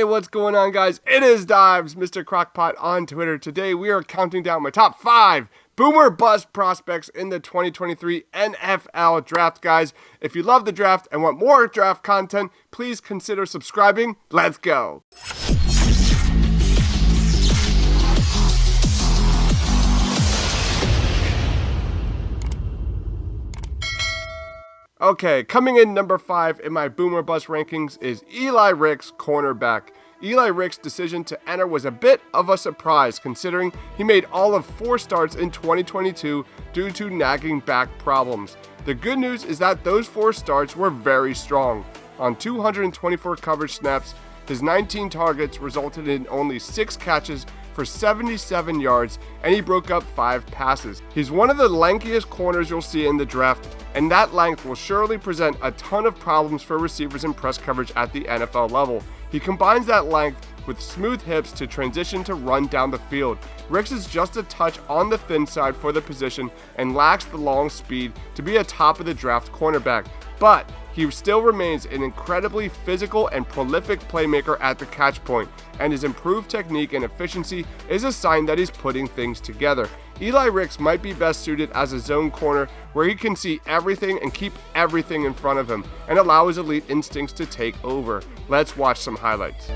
Hey, what's going on, guys? It is Dives, Mr. Crockpot on Twitter. Today we are counting down my top 5 boomer bust prospects in the 2023 NFL draft, guys. If you love the draft and want more draft content, please consider subscribing. Let's go. Okay, coming in number 5 in my boomer bust rankings is Eli Reiss, cornerback. Eli Reiss' decision to enter was a bit of a surprise considering he made all of 4 starts in 2022 due to nagging back problems. The good news is that those 4 starts were very strong. On 224 coverage snaps, his 19 targets resulted in only 6 catches for 77 yards, and he broke up 5 passes. He's one of the lankiest corners you'll see in the draft, and that length will surely present a ton of problems for receivers in press coverage at the NFL level. He combines that length with smooth hips to transition to run down the field. Reiss is just a touch on the thin side for the position and lacks the long speed to be a top of the draft cornerback, but he still remains an incredibly physical and prolific playmaker at the catch point, and his improved technique and efficiency is a sign that he's putting things together. Eli Reiss might be best suited as a zone corner where he can see everything and keep everything in front of him and allow his elite instincts to take over. Let's watch some highlights.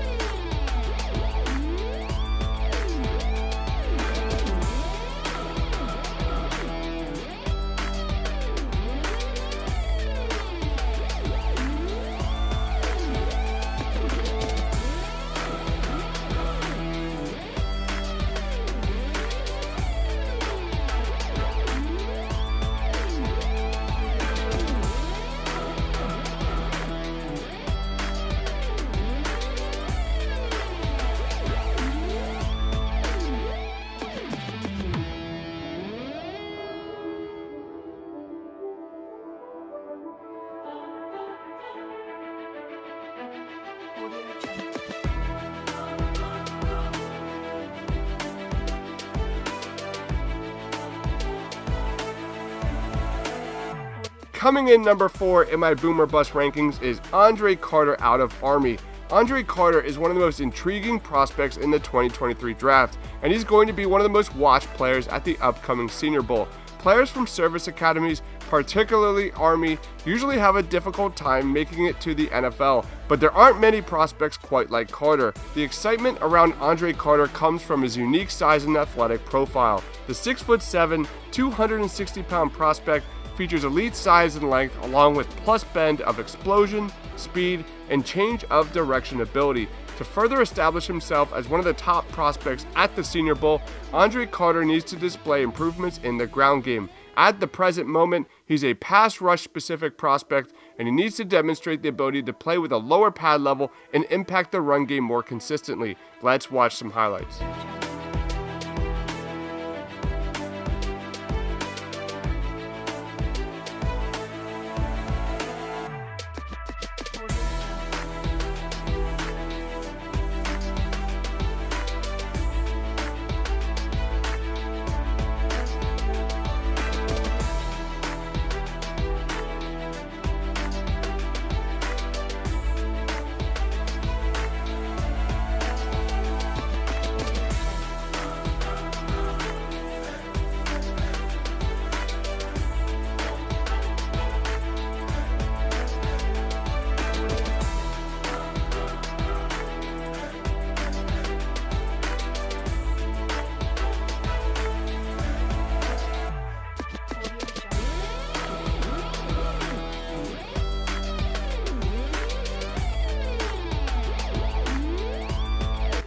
Coming in number 4 in my boomer bust rankings is Andre Carter out of Army. Andre Carter is one of the most intriguing prospects in the 2023 draft, and he's going to be one of the most watched players at the upcoming Senior Bowl. Players from service academies, particularly Army, usually have a difficult time making it to the NFL, but there aren't many prospects quite like Carter. The excitement around Andre Carter comes from his unique size and athletic profile. The 6'7", 260-pound prospect features elite size and length along with plus bend of explosion, speed, and change of direction ability. To further establish himself as one of the top prospects at the Senior Bowl, Andre Carter needs to display improvements in the ground game. At the present moment, he's a pass rush specific prospect, and he needs to demonstrate the ability to play with a lower pad level and impact the run game more consistently. Let's watch some highlights.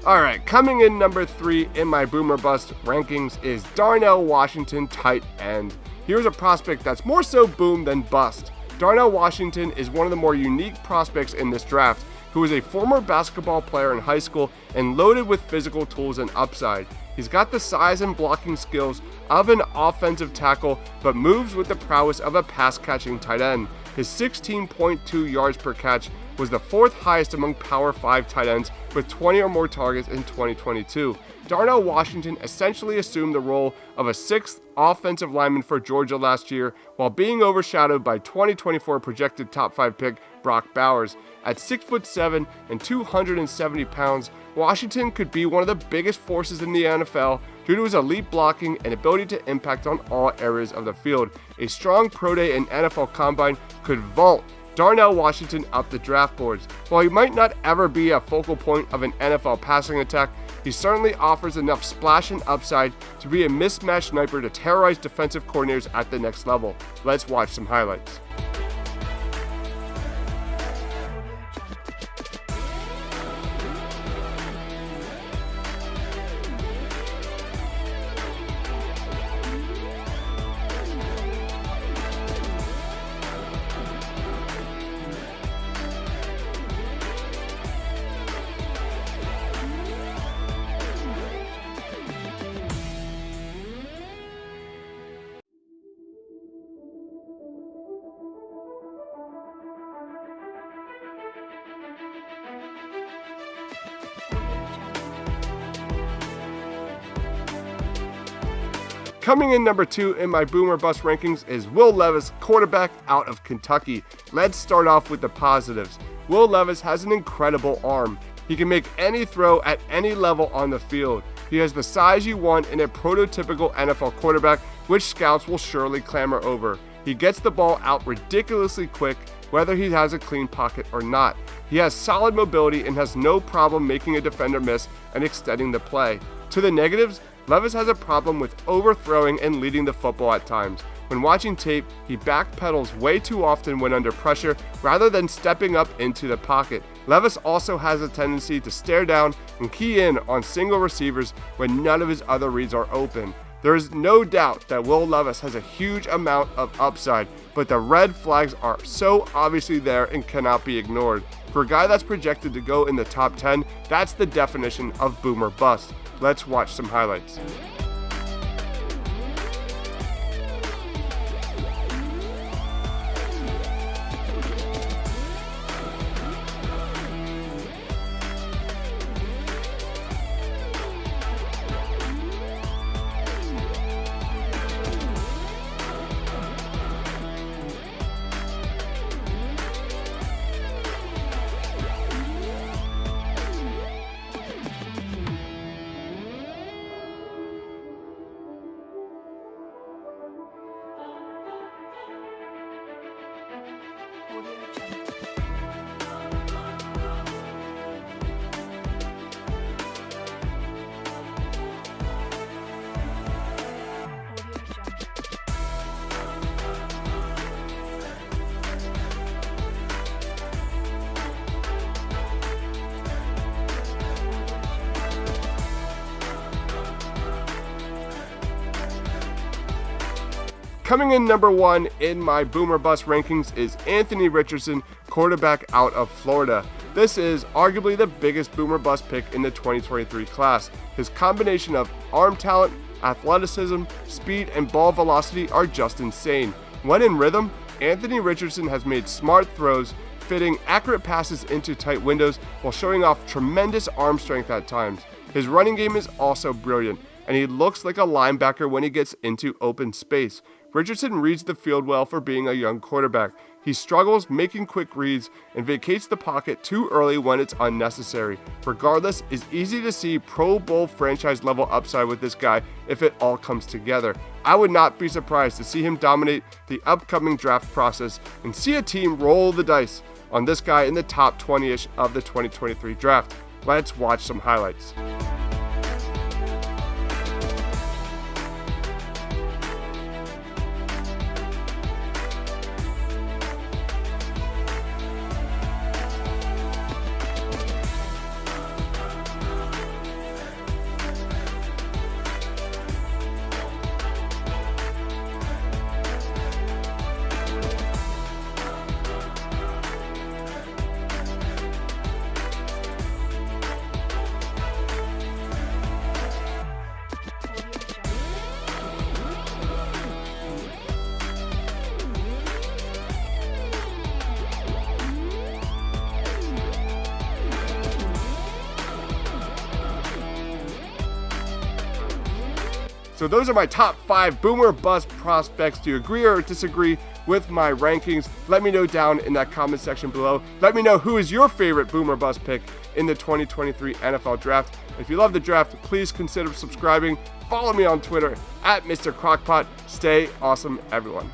Alright, coming in number 3 in my boomer bust rankings is Darnell Washington, tight end. Here's a prospect that's more so boom than bust. Darnell Washington is one of the more unique prospects in this draft, who is a former basketball player in high school and loaded with physical tools and upside. He's got the size and blocking skills of an offensive tackle, but moves with the prowess of a pass-catching tight end. His 16.2 yards per catch was the 4th highest among Power 5 tight ends with 20 or more targets in 2022. Darnell Washington essentially assumed the role of a 6th offensive lineman for Georgia last year, while being overshadowed by 2024 projected top 5 pick Brock Bowers. At 6'7" and 270 pounds, Washington could be one of the biggest forces in the NFL due to his elite blocking and ability to impact on all areas of the field. A strong pro day and NFL combine could vault Darnell Washington up the draft boards. While he might not ever be a focal point of an NFL passing attack, he certainly offers enough splash and upside to be a mismatched sniper to terrorize defensive coordinators at the next level. Let's watch some highlights. Coming in number 2 in my Boomer Bust rankings is Will Levis, quarterback out of Kentucky. Let's start off with the positives. Will Levis has an incredible arm. He can make any throw at any level on the field. He has the size you want in a prototypical NFL quarterback, which scouts will surely clamor over. He gets the ball out ridiculously quick, whether he has a clean pocket or not. He has solid mobility and has no problem making a defender miss and extending the play. To the negatives, Levis has a problem with overthrowing and leading the football at times. When watching tape, he backpedals way too often when under pressure rather than stepping up into the pocket. Levis also has a tendency to stare down and key in on single receivers when none of his other reads are open. There is no doubt that Will Levis has a huge amount of upside, but the red flags are so obviously there and cannot be ignored. For a guy that's projected to go in the top 10, that's the definition of boomer bust. Let's watch some highlights. Coming in number 1 in my Boomer Bust rankings is Anthony Richardson, quarterback out of Florida. This is arguably the biggest Boomer Bust pick in the 2023 class. His combination of arm talent, athleticism, speed, and ball velocity are just insane. When in rhythm, Anthony Richardson has made smart throws, fitting accurate passes into tight windows while showing off tremendous arm strength at times. His running game is also brilliant, and he looks like a linebacker when he gets into open space. Richardson reads the field well for being a young quarterback. He struggles making quick reads and vacates the pocket too early when it's unnecessary. Regardless, it's easy to see Pro Bowl franchise level upside with this guy if it all comes together. I would not be surprised to see him dominate the upcoming draft process and see a team roll the dice on this guy in the top 20-ish of the 2023 draft. Let's watch some highlights. So those are my top 5 boomer bust prospects. Do you agree or disagree with my rankings? Let me know down in that comment section below. Let me know who is your favorite boomer bust pick in the 2023 NFL Draft. If you love the draft, please consider subscribing. Follow me on Twitter at Mr. Crockpot. Stay awesome, everyone.